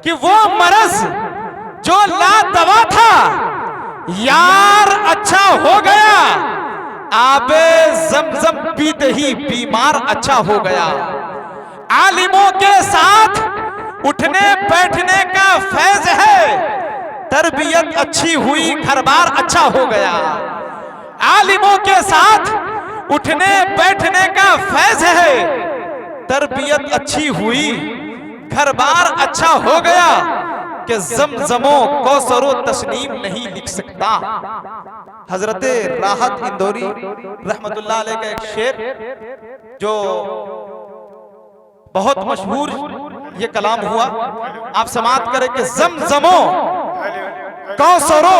कि वो मरज जो लादवा था यार अच्छा हो गया, आबे जमजम पीते ही बीमार अच्छा हो गया। आलिमों के साथ उठने बैठने का फैज है, तरबियत अच्छी हुई घर बार अच्छा हो गया। आलिमों के साथ उठने बैठने का फैज है, तरबियत अच्छी हुई घर बार अच्छा हो गया। कि ज़मज़मो कौसरो तस्नीम नहीं लिख सकता। हजरत राहत इंदौरी रहमतुल्लाह अलैह का एक शेर जो बहुत मशहूर ये कलाम हुआ, आप समाअत करें कि ज़मज़मो कौसरो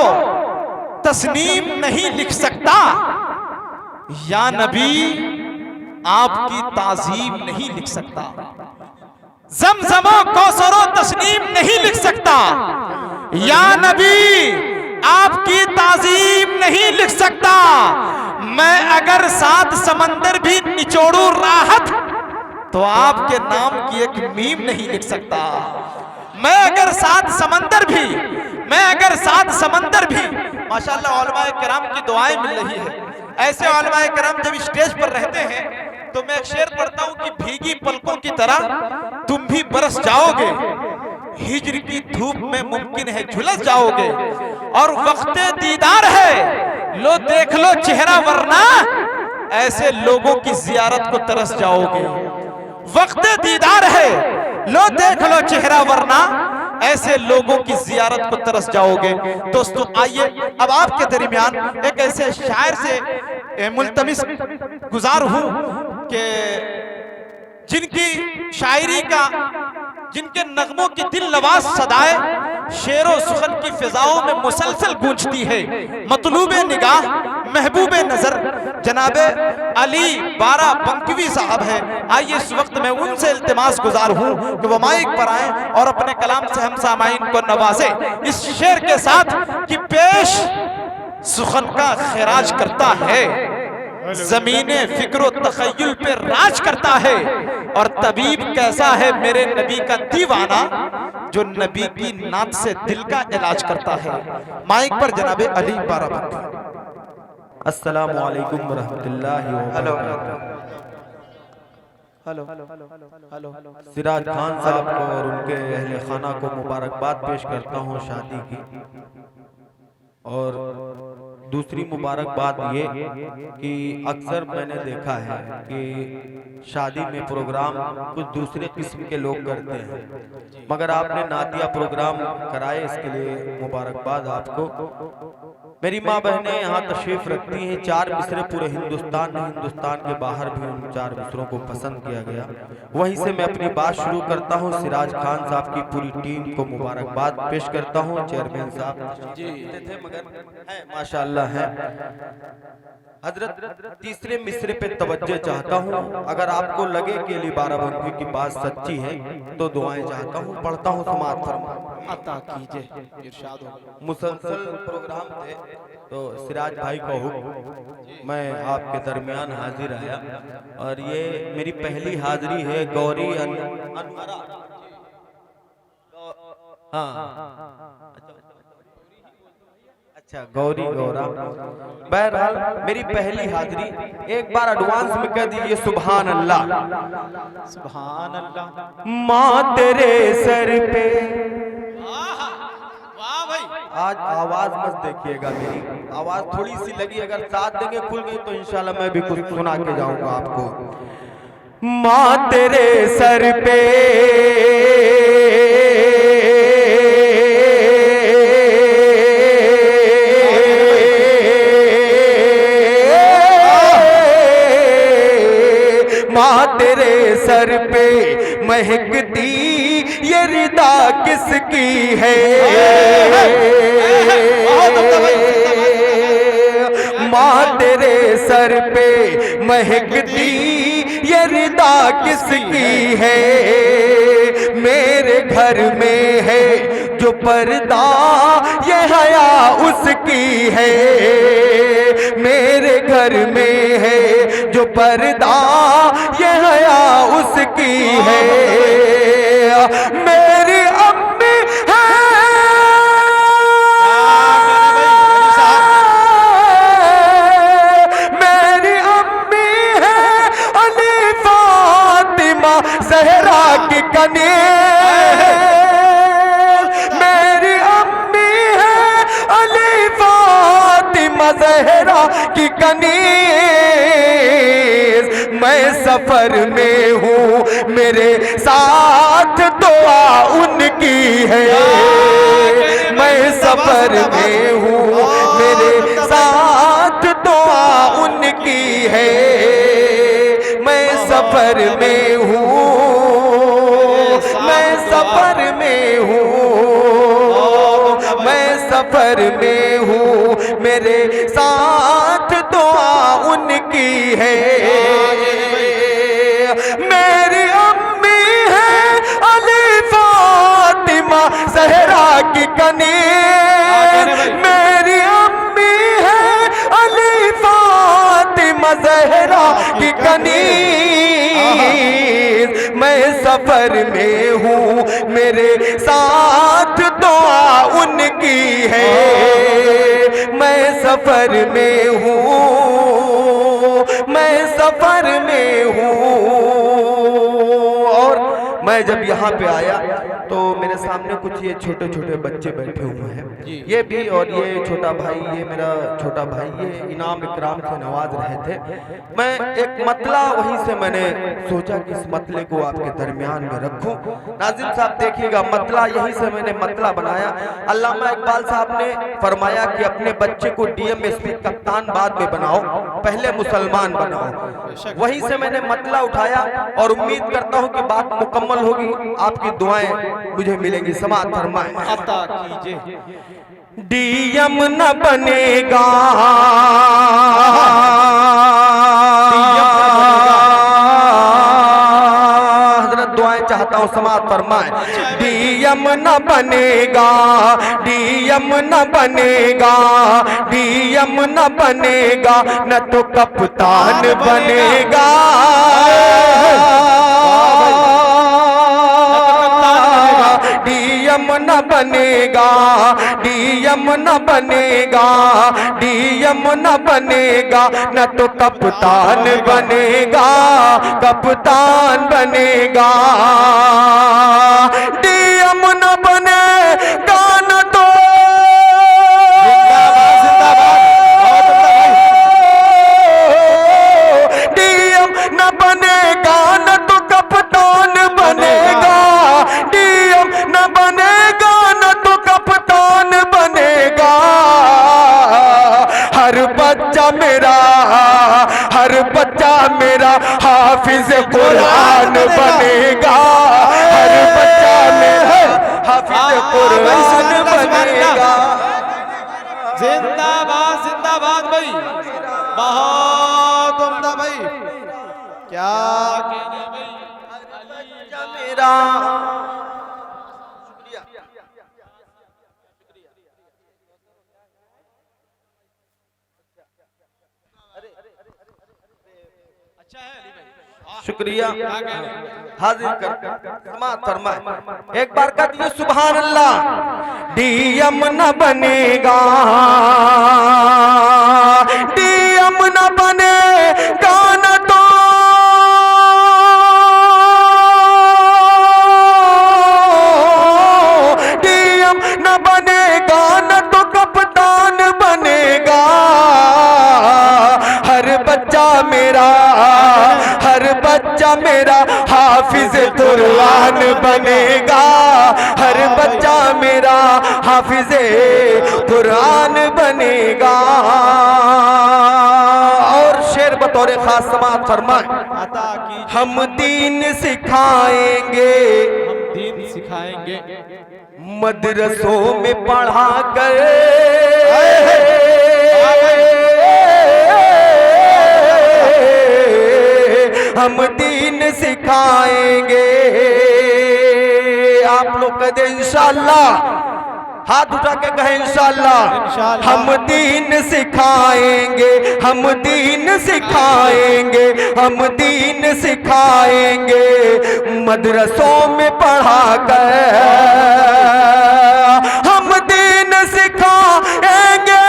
तस्नीम नहीं लिख सकता, या नबी आपकी ताज़ीम नहीं लिख सकता। ज़मज़मो कौसरो तस्नीम नहीं लिख सकता, या नबी आपकी ताज़ीम नहीं लिख सकता। मैं अगर 7 समंदर भी निचोड़ू राहत, तो आपके नाम की एक मीम नहीं लिख सकता। मैं अगर 7 समंदर भी माशाअल्लाह उलमाए किराम की दुआएं मिल रही है। ऐसे उलमाए किराम जब स्टेज पर रहते हैं तो मैं एक शेर पढ़ता हूं कि भीगी पलकों की तरह तुम भी बरस जाओगे, हिज्र की धूप में मुमकिन है झुलस जाओगे। और वक्ते दीदार है, लो देख लो चेहरा, वरना ऐसे लोगों की जियारत को तरस जाओगे। वक्ते दीदार है, लो देख लो चेहरा, वरना ऐसे लोगों की जियारत को तरस जाओगे। दोस्तों आइए अब आपके दरमियान एक ऐसे शायर से मुल्तमिस गुजार हूं कि जिनकी शायरी का, जिनके नगमों की दिल नवाज सदाए शेरो सुखन की फिजाओं में मुसलसल गूंजती है। मतलूबे निगाह महबूबे नजर जनाबे अली बारा बंकवी साहब है। आइए इस वक्त मैं उनसे इल्तिमास गुजार हूं कि वो माइक पर आए और अपने कलाम से हम सामाइन को नवाजे इस शेर के साथ कि पेश सुखन का खैराज करता है, ज़मीने फिक्रो तखय्युल पे राज करता है। और तबीब कैसा है मेरे नबी का दीवाना, जो नबी की नात से दिल का इलाज करता है। माइक पर जनाबे अली बारा बंकवी। अस्सलामु अलैकुम वरहमतुल्लाहि व हेलो। सिराज खान साहब को और उनके अहले खाना को मुबारकबाद पेश करता हूँ शादी की। और दूसरी मुबारकबाद ये कि अक्सर मैंने देखा है कि शादी में प्रोग्राम कुछ दूसरे किस्म के लोग करते हैं, मगर आपने नातिया प्रोग्राम कराए, इसके लिए मुबारकबाद आपको। मेरी माँ बहनें यहाँ तशरीफ रखती हैं। 4 मिसरे पूरे हिंदुस्तान में, हिंदुस्तान के बाहर भी उन 4 मिसरों को पसंद किया गया। वहीं से मैं अपनी बात शुरू करता हूँ। सिराज खान साहब की पूरी टीम को मुबारकबाद पेश करता हूँ। चेयरमैन साहब जी थे मगर है माशाअल्लाह है। हजरत तीसरे मिसरे पे तवज्जो चाहता हूँ। अगर आपको लगे कि अली बारा बंकवी की बात सच्ची है तो दुआएं चाहता हूँ, पढ़ता हूँ, समाअत फरमा कीजिए। इरशाद हो। मुसलसल प्रोग्राम थे तो सिराज भाई को हुक्म, मैं आपके दरमियान हाजिर आया और ये मेरी पहली हाजिरी है। गौरी अनवरा, हाँ अच्छा गौरी गौरा, बहरहाल मेरी पहली हाजिरी। एक बार एडवांस में कह दीजिए सुभान अल्लाह। सुभान अल्लाह। माँ तेरे सर पे, वाह भाई, आज आवाज मत देखिएगा, मेरी आवाज थोड़ी सी लगी, अगर साथ देंगे खुल गई तो इंशाल्लाह मैं भी कुछ सुना के जाऊंगा आपको। माँ तेरे सर पे तेरे सर पे महकती ये रिदा किसकी है। माँ तेरे सर पे महकती ये रिदा किसकी है। मेरे घर में है जो पर्दा ये हया उसकी है। मेरे घर में है जो पर्दा ये हया उसकी है। मेरी अम्मी कनीज, मेरी अम्मी है अली फातिमा ज़हरा की कनीज। मैं सफर में हूँ मेरे साथ दुआ उनकी है। मैं सफर में हूँ मेरे साथ दुआ उनकी है। मैं सफर में हूँ, मैं सफर में हूँ, मैं सफर में हूँ मेरे साथ दुआ उनकी है। मेरी अम्मी है अली फातिमा ज़हरा की कनीज, मेरी अम्मी है अली फातिमा ज़हरा की कनीज। मैं सफर में हूँ मेरे साथ दुआ उनकी है। मैं सफर में हूँ, मैं सफर में हूँ। और मैं जब यहाँ पे आया तो मेरे सामने कुछ ये छोटे छोटे बच्चे बैठे हुए हैं, ये भी और ये छोटा भाई, ये मेरा छोटा भाई, ये इनाम इकराम से नवाज रहे थे। मैं एक मतला वहीं से मैंने सोचा कि इस मतले को आपके दरमियान में रखूं। नाज़िम साहब देखिएगा, मतला यहीं से मैंने मतला बनाया। अल्लामा इकबाल साहब ने फरमाया कि अपने बच्चे को डीएमएसपी कप्तान बाद में बनाओ, पहले मुसलमान बनाओ। वहीं से मैंने मतला उठाया और उम्मीद करता हूं कि बात मुकम्मल होगी, आपकी दुआएं मुझे मिलेंगी। समाअत फरमाएं। अता कीजिए। डीएम न बनेगा, हजरत दुआएं चाहता हूं, समाअत फरमाएं। डीएम न बनेगा, डीएम न बनेगा, डीएम न बनेगा, न तो कप्तान बनेगा, डीएम न बनेगा, डीएम न बनेगा, डीएम न बनेगा, न तो कप्तान बनेगा, कप्तान बनेगा। डीएम न बनेगा न तो डीएम न बनेगा, न तो कप्तान बनेगा, डीएम न बनेगा, न तो कप्तान बनेगा। हर बच्चा मेरा, हर बच्चा मेरा हाफिज कुरान बनेगा, हर बच्चा मेरा हाफिज कुरान बनेगा। जिंदाबाद जिंदाबाद भाई, बहुत उम्दा भाई, क्या कहने भाई। बच्चा मेरा शुक्रिया हाजिर कर समाअत फरमाए। एक बार कर दिए सुभान अल्लाह। डीएम न बनेगा, डीएम न बनेगा, न तो डीएम न बनेगा, न तो कप्तान बनेगा। हर बच्चा मेरा, हर बच्चा मेरा हाफिज कुरान बनेगा, हर बच्चा मेरा हाफिज कुरान बनेगा। और शेर बतौर खास समाअत फरमाए। अता कीजिए। हम दीन सिखाएंगे, हम दीन सिखाएंगे, मदरसों में पढ़ा कर हम दीन सिखाएंगे। आप लोग कहते इंशाअल्लाह, हाथ उठा के कहें इंशाअल्लाह। हम दीन सिखाएंगे, हम दीन सिखाएंगे, हम दीन सिखाएंगे, मदरसों में पढ़ा कर हम दीन सिखाएंगे,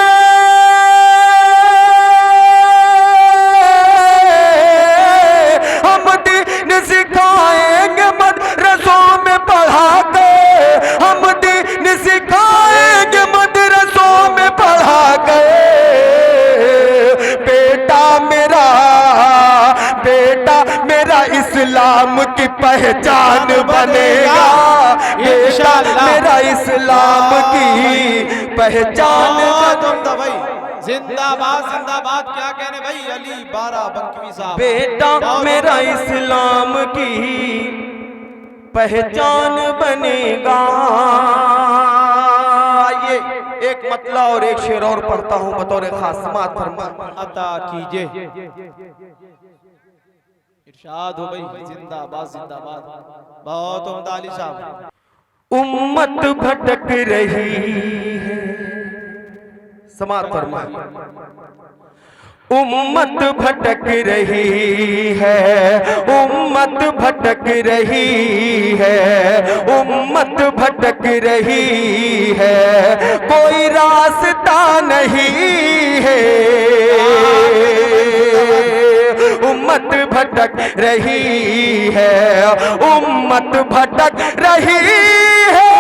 हम दीन सिखाएंगे, मदरसों पहचान बनेगा, बेटा मेरा इस्लाम की पहचान बनेगा। भाई जिंदाबाद जिंदाबाद। क्या कहने भाई अली बारा बंकवी साहब। बेटा मेरा इस्लाम की पहचान बनेगा। ये एक मतला और एक शेर और पढ़ता हूँ बतौर खासमात फरमा अता कीजिए। इरशाद हो भाई जिंदाबाद जिंदाबाद। बहुत उम्दा अली साहब। उम्मत भटक रही है, समात फरमाए। उम्मत भटक रही है, उम्मत भटक रही है, उम्मत भटक रही है, कोई रास्ता नहीं है। उम्मत भटक रही है, उम्मत भटक रही है,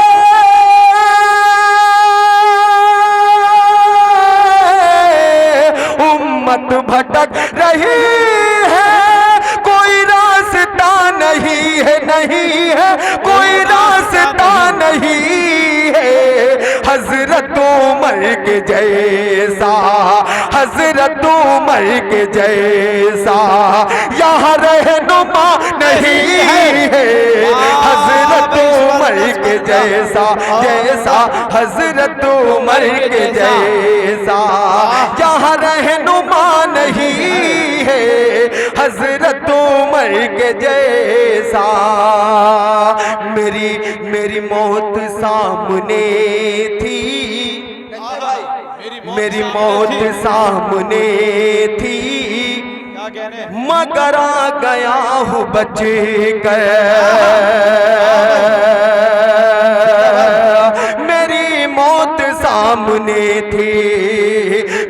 उम्मत भटक रही है, कोई रास्ता नहीं है, नहीं है कोई रास्ता नहीं है। हजरत उमर के जैसा, हजरत उमर के जैसा यहाँ रहनुमा नहीं है। हजरत उमर के जैसा, जैसा हजरत उमर के जैसा यहाँ रहनुमा नहीं है। हजरत उमर के जैसा मेरी मौत सामने थी, मेरी मौत सामने थी, मगर आ गया हूँ बच कर। मेरी मौत सामने थी,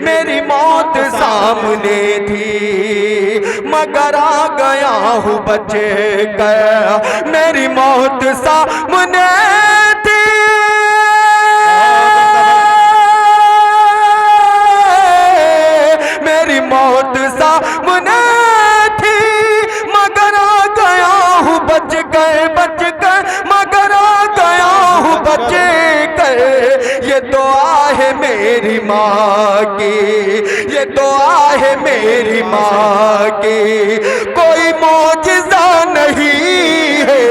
मेरी मौत सामने थी, मगर आ गया हूँ बच कर। मेरी मौत सामने थी, मेरी मौत सामने थी, मगर आ गया हूँ बच गए, बच गए मगर आ गया हूँ बच गए। ये दुआ है मेरी माँ की, ये दुआ है मेरी माँ की, कोई मौजिज़ा नहीं है।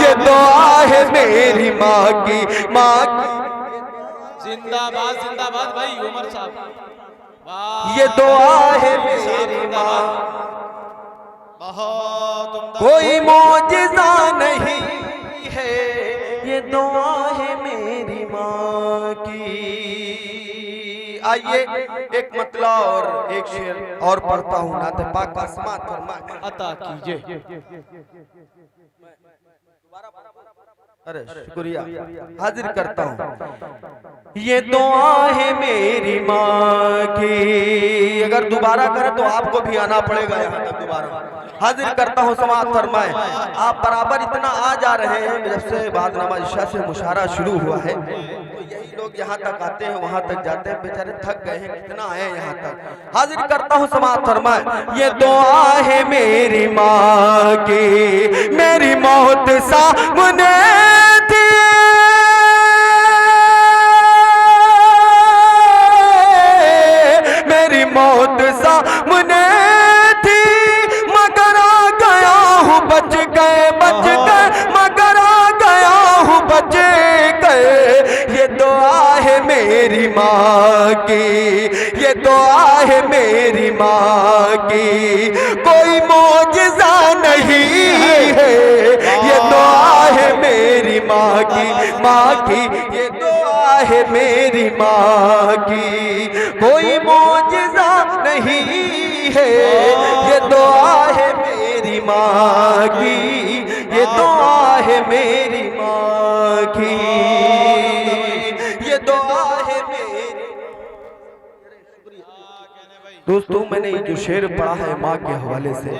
ये दुआ है मेरी माँ की, माँ की। जिंदाबाद जिंदाबाद भाई उमर साहब। ये दुआ है मेरी माँ, बहुत उम्दा। कोई मौजिज़ा नहीं है। ये दुआ है मेरी माँ की। आइए एक मतला और एक शेर और पढ़ता हूँ, नाते पाक का समात फरमाए अता कीजिए। अरे शुक्रिया, हाजिर करता हूँ। ये दुआ है मेरी माँ की। अगर दोबारा करें तो आपको भी आना पड़ेगा यहाँ तक दोबारा। हाजिर करता हूँ, समाअत फरमाए। आप बराबर इतना आ जा रहे हैं, जब से बाद नमाज इशा से मुशारा शुरू हुआ है तो यही लोग यहाँ तक आते हैं, वहाँ तक जाते हैं, बेचारे थक गए हैं, कितना आए यहाँ तक। हाजिर करता हूँ, समाअत फरमाए। ये दुआ है मेरी माँ की, मेरी मौत सामने थी, मेरी मौत सामने थी, मगर आ गया हूँ बच गए, बच गए मगर आ गया हूँ बच गए। ये दुआ है मेरी माँ की, ये दुआ है मेरी माँ की, कोई मौजिज़ा नहीं है। ये दुआ है मेरी माँ की, माँ की ये दुआ है मेरी माँ की, कोई मौजिज़ा नहीं है। ये दुआ है मेरी माँ की, ये दुआ है मेरी माँ की, ये दुआ है मेरी। दोस्तों मैंने ये जो शेर पढ़ा है माँ के हवाले से,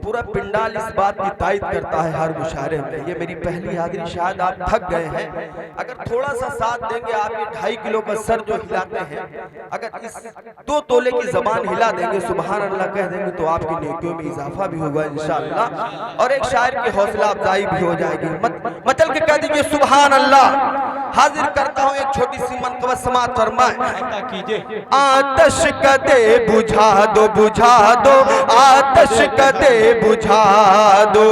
पूरा पिंडाल इस बात की तायद करता है हर मुशायरे में। ये मेरी पहली हाजिरी, शायद आप थक गए हैं, अगर थोड़ा सा साथ देंगे आप ये 2.5 किलो का सर जो हिलाते हैं, अगर इस 2 तोले की जबान हिला देंगे, सुभान अल्लाह कह देंगे, तो आपकी नेकियों में इजाफा भी होगा इंशाअल्लाह, और एक शायर की हौसला अफजाई भी हो जाएगी। मचल के कह दीजिए सुभान अल्लाह। हाजिर करता हूँ एक छोटी सी मनकबत, समाअत फरमाए। आतश कदे बुझा दो, बुझा दो, आतश कदे बुझा दो,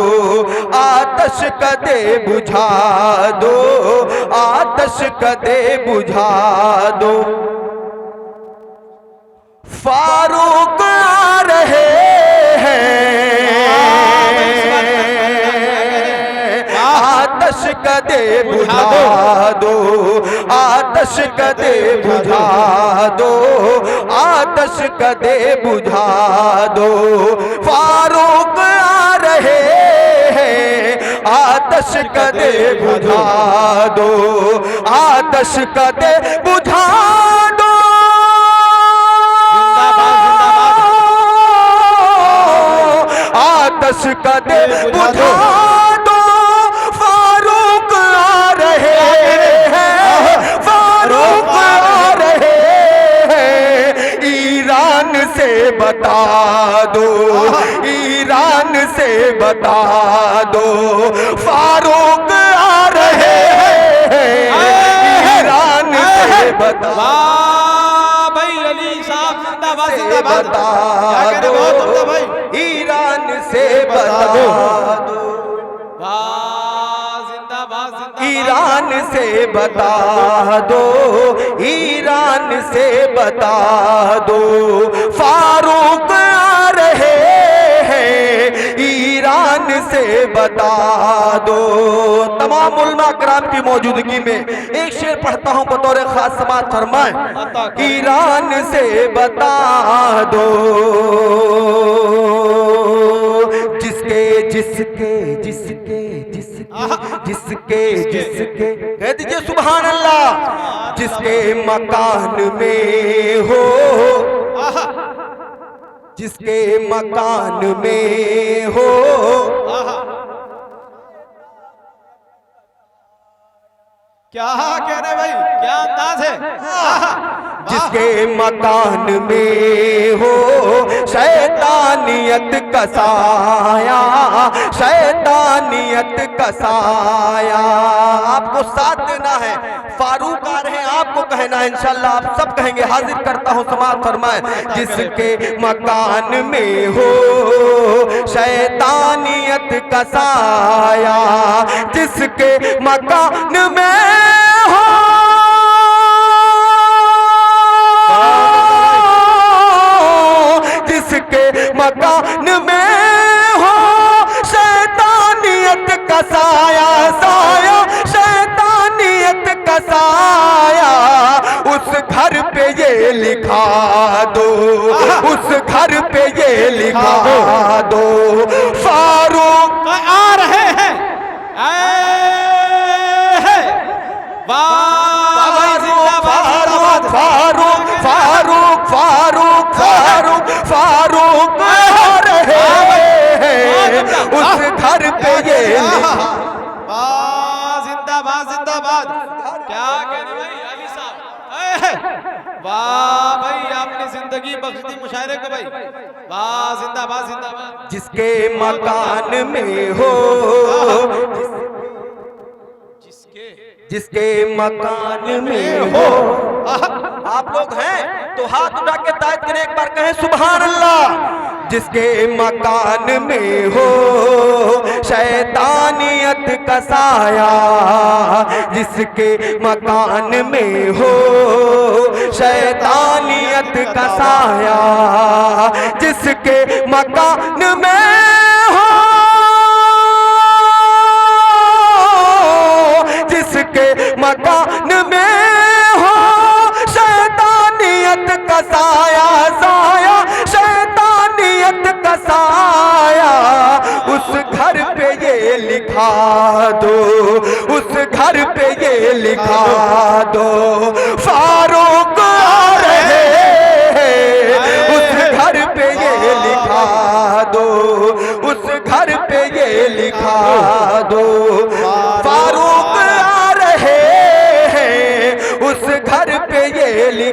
आतश कदे बुझा दो, आतश कदे बुझा दो। फारूक आ रहे हैं, आतश कदे बुझा दो, आतश कदे बुझा दो, आतश कदे बुझा दो। फारूक आ रहे हैं, आतश कदे बुझा दो, आतश कदे बुझा दो। आतश कदे बुझा दो, फारूक आ रहे हैं, फारूक आ रहे हैं। ईरान से बता दो, ईरान से बता दो, फारूक आ रहे हैं, ईरान से बता भाई अली साहब जिंदाबाद जिंदाबाद, बता दो, ईरान से बता दो, ईरान से बता दो, ईरान से बता दो। फारूक आ रहे हैं, ईरान से बता दो। तमाम उलमा कराम की मौजूदगी में एक शेर पढ़ता हूँ बतौर खास, समाअत फरमाए। ईरान से बता दो, जिसके जिसके जिसके जिसके जिसके कह दीजिए सुभान अल्लाह, जिसके मकान में हो, जिसके मकान में हो, क्या कह रहे भाई, क्या अंदाज है। जिसके मकान में हो शैतानियत का साया, शैतानियत का साया। आपको साथ देना है, फारूक आ रहे हैं, आपको कहना है, इंशाल्लाह आप सब कहेंगे। हाजिर करता हूँ, समाअत फरमाए। जिसके मकान में हो शैतानियत का साया, जिसके मकान में हो, जिसके मकान में हो शैतानियत का साया, साया शैतानियत का साया, उस घर पे ये लिखा दो, उस घर पे ये लिखा दो। फारूक आ रहे हैं, फारूक फारूक फारूक फारूक फारूक फारूक आ रहे हैं, उस घर पे ये जिंदाबाद जिंदाबाद। क्या कह रहे भाई अली साहब, वाह भाई आपने जिंदगी बख्श दी मुशायरे को भाई, वाह जिंदाबाद जिंदाबाद। जिसके मकान में हो, जिसके मकान में हो, आप लोग हैं तो हाथ उठा के तायद करें, एक बार कहें सुभान अल्लाह। जिसके मकान में हो शैतानियत का साया, जिसके मकान में हो शैतानियत का साया, जिसके मकान में हो, जिसके मकान में हो शैतानियत का साया, साया शैतानियत का साया, उस घर पे ये लिखा दो, उस घर पे ये लिखा दो। फारूक आ रहे हैं, उस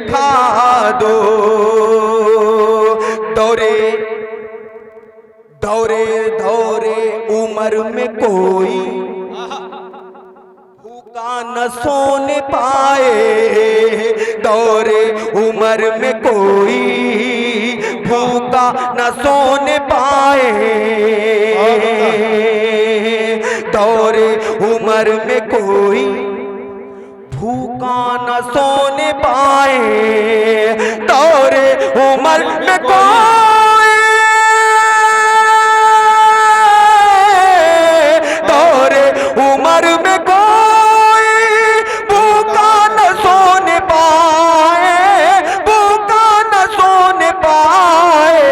दिखा दो। दौरे दौरे दौरे उम्र में कोई भूखा न सोने पाए। दौरे उम्र में कोई भूखा न सोने पाए। दौरे उम्र में कोई भूखा न सोने पाए। दौरे उम्र में कोई, दौरे उम्र में कोई भूखा न सोने पाए। भूखा न सोने पाए।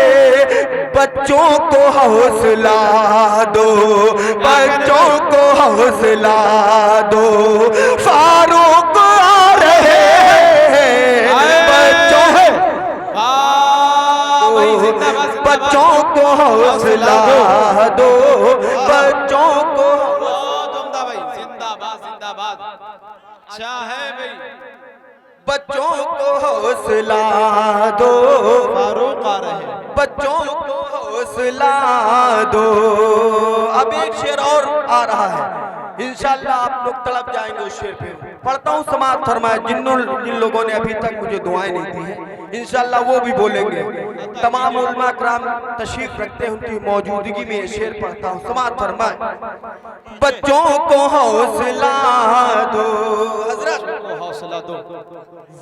बच्चों को हौसला दो, बच्चों को हौसला दो। फारूक आ रहे हैं बच्चों, बच्चों को हौसला दो। बच्चों को भाई जिंदाबाद जिंदाबाद। अच्छा है भाई, बच्चों को हौसला दो। फारूक आ रहे हैं। बच्चों को हौसला दो। अब एक शेर और आ रहा है, इंशाल्लाह आप लोग तड़प जाएंगे उस शेर पे। पढ़ता हूँ, समाज फरमाए। जिन लोगों ने अभी तक मुझे दुआएं नहीं दी हैं, इंशाल्लाह वो भी बोलेंगे। तमाम उलमा कराम तशरीफ रखते हैं, उनकी मौजूदगी में ये शेर पढ़ता हूँ। समाज फरमाए। बच्चों को हौसला दो, हजरत को हौसला दो।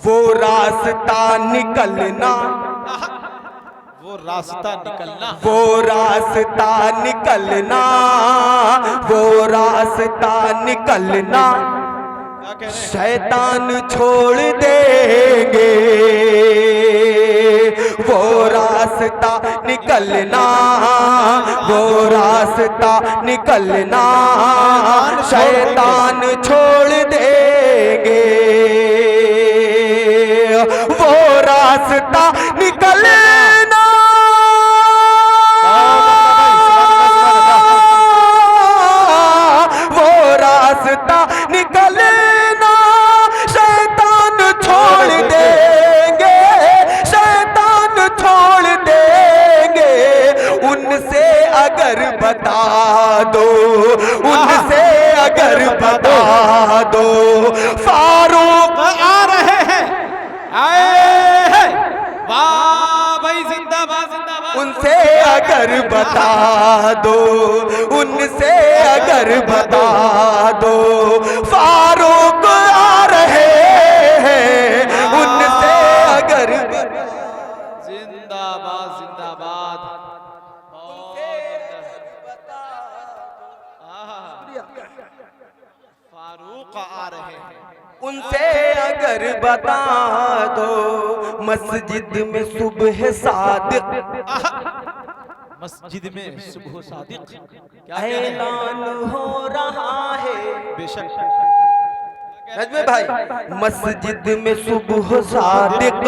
वो रास्ता निकलना, वो रास्ता निकलना, वो रास्ता निकलना, वो रास्ता निकलना शैतान छोड़ देंगे। वो रास्ता निकलना, वो रास्ता निकलना शैतान छोड़ देंगे। वो रास्ता निकलना, वो रास्ता निकलना शैतान छोड़ देंगे। शैतान छोड़ देंगे। उनसे अगर बता दो, उनसे अगर बता दो फारूक आ रहे हैं, आए हैं। वाह भाई जिंदाबाद जिंदाबाद। उनसे अगर बता दो, उनसे अगर बता दो फारूक आ रहे हैं। उनसे अगर जिंदाबाद जिंदाबाद। फारूक आ रहे हैं। उनसे अगर बता दो मस्जिद में सुबह सादिक, मस्जिद में सुबह सादिक क्या ऐलान हो रहा है। बेशक नजमे भाई, मस्जिद में सुबह सादिक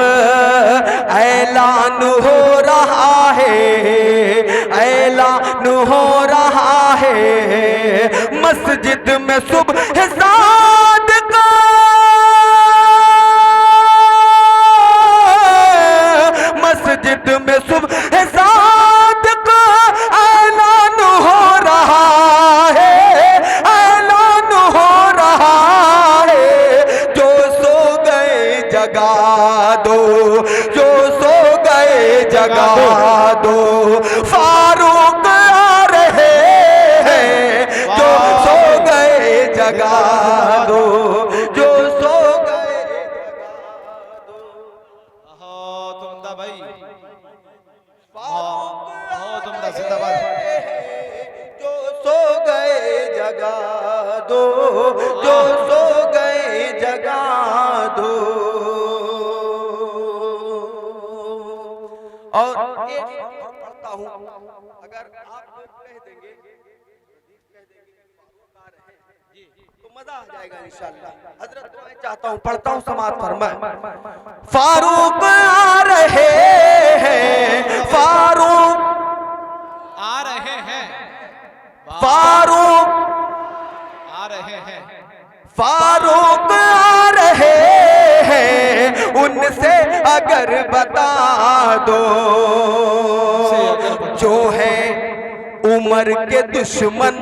ऐलान हो रहा है। ऐलान हो रहा है। मस्जिद में सुबह सादिक, मस्जिद में सुबह सादिक ऐलान हो रहा है। ऐलान हो रहा है। जो सो गए जगा दो, जो सो गए जगा दो फारूक आ रहे हैं। जो सो गए जगा दो, जो सो गए तुमदा भाई फारूक तुमदा जिंदाबाद। जो सो गए जगा दो, जो सो गए जगा दो। और एक पढ़ता हूँ, अगर आप लोग कह देंगे तो मजा आ जाएगा इंशाल्लाह। हजरत मैं चाहता हूँ, पढ़ता हूँ, समाज फरमाए। फारूक आ रहे हैं, फारूक आ रहे हैं, फारूक आ रहे हैं, फारूक आ रहे हैं। उनसे अगर बता दो, जो है उमर के दुश्मन,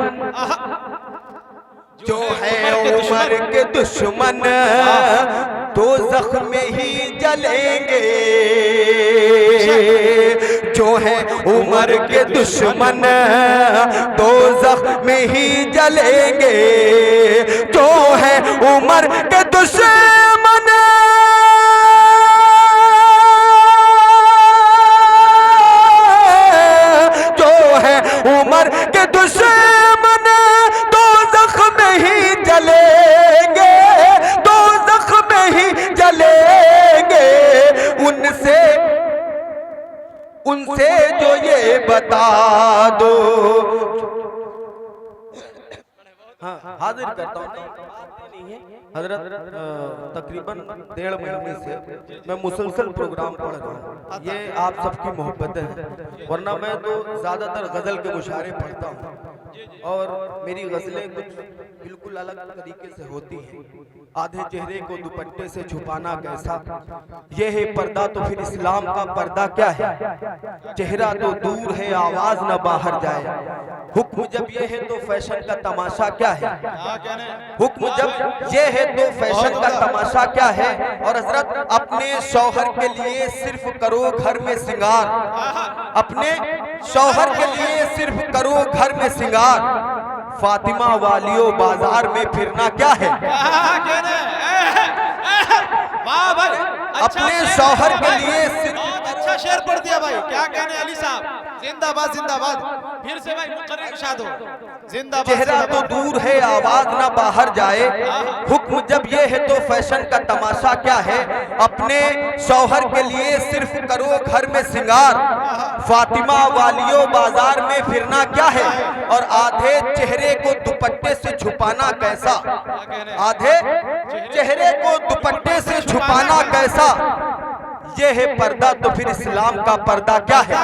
जो है उमर के दुश्मन तो जख्म ही जलेंगे, जो है उमर के दुश्मन तो जख्म ही जलेंगे, जो है उमर के दुश्मन जो है उमर के दुश्मन तो जख्म ही जलेंगे, तो जख्म ही जलेंगे। उनसे जो ये बता दो, हाँ हाजिर करता हूँ हजरत, तकरीबन 1.5 महीने से मैं मुसलसल प्रोग्राम पढ़ रहा हूँ। ये आप सबकी मोहब्बतें हैं, वरना मैं तो ज़्यादातर गज़ल के मुशायरे पढ़ता हूँ और मेरी गज़लें कुछ बिल्कुल अलग तरीके से होती हैं। आधे चेहरे को दुपट्टे से छुपाना कैसा, ये है पर्दा तो फिर इस्लाम का पर्दा क्या है, चेहरा तो दूर है आवाज न बाहर जाए, हुक्म जब ये है तो फैशन का तमाशा क्या है, हुक्म जब ये है तो फैशन का तमाशा क्या है। और हजरत अपने शौहर के लिए सिर्फ करो घर में सिंगार, अपने शौहर के लिए सिर्फ करो घर में सिंगार, फातिमा वालियों बाजार में फिरना क्या है। वाह भाई, अपने शौहर के लिए अच्छा शेर पढ़ दिया भाई, क्या कहने अली साहब, जिंदाबाद जिंदाबाद। फिर से भाई मुकर्रर इरशाद हो, जिंदाबाद। चेहरा तो दूर है आवाज ना बाहर जाए, हुक्म जब ये है तो फैशन का तमाशा क्या है, अपने शौहर के लिए सिर्फ करो घर में सिंगार, फातिमा वालियों बाजार में फिरना क्या है। और आधे चेहरे को दुपट्टे से छुपाना कैसा, आधे चेहरे को दुपट्टे से छुपाना कैसा, ये है पर्दा तो फिर इस्लाम का पर्दा क्या है।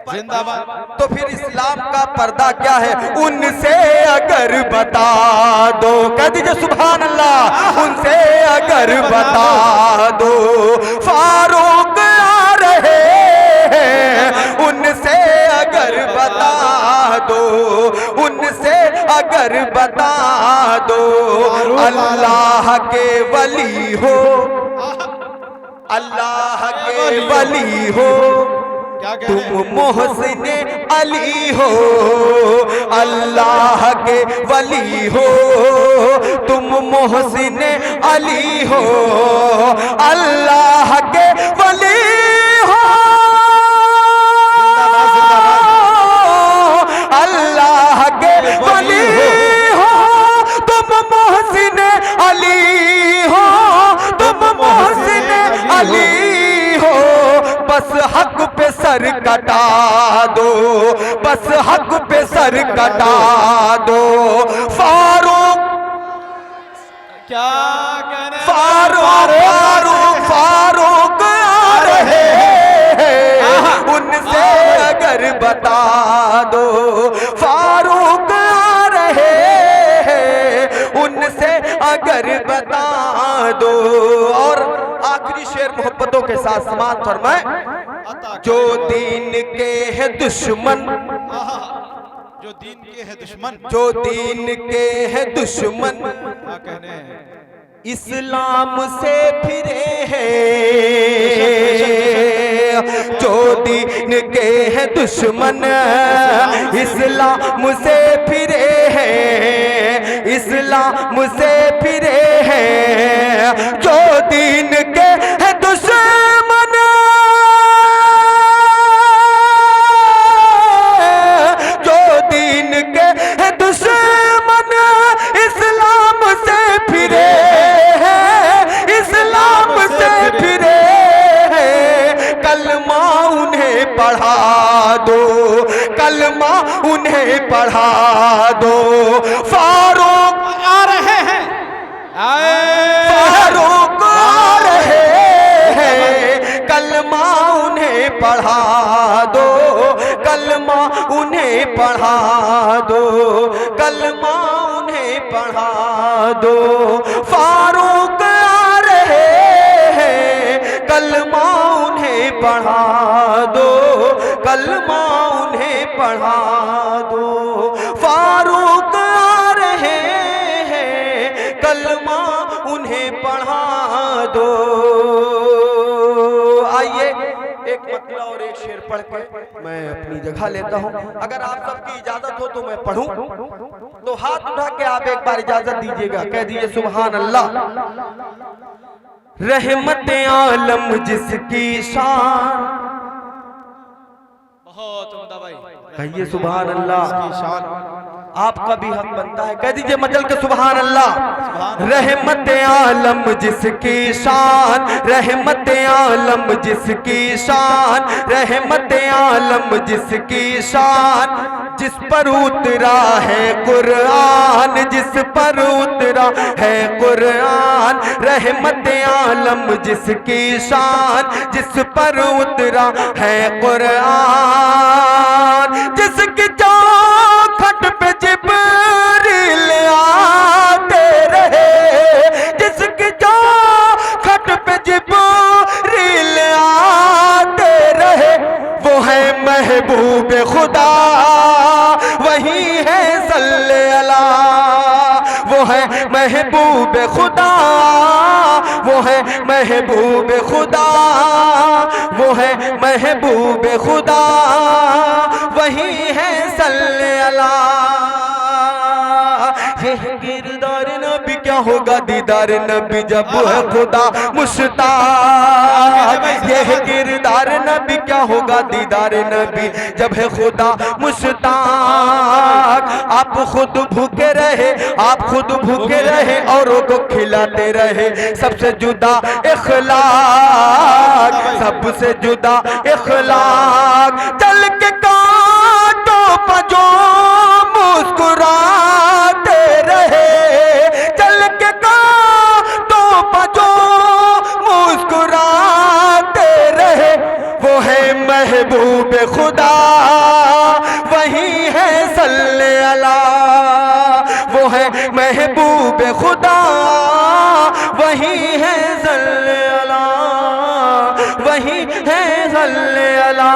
जिंदाबाद। तो फिर इस्लाम का पर्दा क्या है, उनसे अगर बता दो, कह दीजिए सुभान अल्लाह, उनसे अगर बता दो फारूक आ रहे हैं, उनसे अगर बता दो, उनसे अगर बता दो, अल्लाह के वली हो, अल्लाह के वली हो, तुम मोहसिन अली हो, अल्लाह के वली हो, तुम मोहसिन अली हो, अल्लाह के वली हो, अल्लाह के वली हो, तुम मोहसिन अली हो, तुम मोहसिन अली हो। बस हक पे सर कटा दो, बस हक पे सर कटा दो, फारूक क्या कहने, फारूक फारूक फारूक आ रहे हैं, उनसे अगर बता दो, फारूक आ रहे हैं, उनसे अगर बता दो। और आखिरी शेर मोहब्बतों के साथ समाप्त फरमाए, जो दीन के है दुश्मन, जो दीन के है दुश्मन, जो दीन के है दुश्मन, क्या कहने हैं, इस्लाम से फिरे हैं, जो दीन के है दुश्मन, इस्लाम से फिरे हैं, इस्लाम से फिरे हैं, जो दीन के है दुश्मन, जो दीन के है दुश्मन, इस्लाम से फिरे हैं, इस्लाम से फिरे हैं। कलमा उन्हें पढ़ा दो, कलमा उन्हें पढ़ा दो, फारूक आ रहे हैं, फारूक आ रहे हैं, कलमा उन्हें पढ़ा दो, कलमा उन्हें पढ़ा दो, कलमा उन्हें पढ़ा दो, फारूक आ रहे कलमा उन्हें पढ़ा दो, कलमा उन्हें पढ़ा दो। फारूक आ रहे हैं, कलमा उन्हें पढ़ा दो। आइए एक मतला और एक शेर पढ़ के मैं अपनी जगह लेता हूं। अगर आप सबकी इजाजत हो तो मैं पढ़ूं, तो हाथ उठा के आप एक बार इजाजत दीजिएगा, कह दीजिए सुभान अल्लाह। रहमत आलम जिसकी शान, बहुत उम्दा भाई, कहिए सुभान अल्लाह। आपका भी हक बनता है, कह दीजिए मचल के सुभान अल्लाह। रहमत आलम जिसकी शान, रहमत आलम जिसकी शान, रहमत आलम जिसकी शान, जिस पर उतरा है कुरान, जिस पर उतरा है कुरान। रहमत आलम जिसकी शान, जिस पर उतरा है कुरान। जिसकी चौखट पे जिब्रील आते रहे, जिसकी चौखट पे जिब्रील आते रहे, वो है महबूब खुदा, वही है सल्ले अला। वो है महबूब खुदा, वो है महबूब खुदा, वो है महबूब खुदा, वही है सल्ले अला। ये किरदार नबी क्या होगा, दीदार नबी जब है खुदा मुश्ताक। ये किरदार नबी क्या होगा, दीदार नबी जब है खुदा मुश्ताक। आप खुद भूखे रहे, आप खुद भूखे रहे, औरों को खिलाते रहे, सबसे जुदा इखलाक, सबसे जुदा इखलाक। चल के कांटों पर जो मुस्कुराते रहे, चल के कांटों पर जो मुस्कुराते रहे, वो है महबूब खुदा, वही है सल्ले अला। वो है महबूब खुदा, वही है सल्ले अला, वही है सल्ले अला।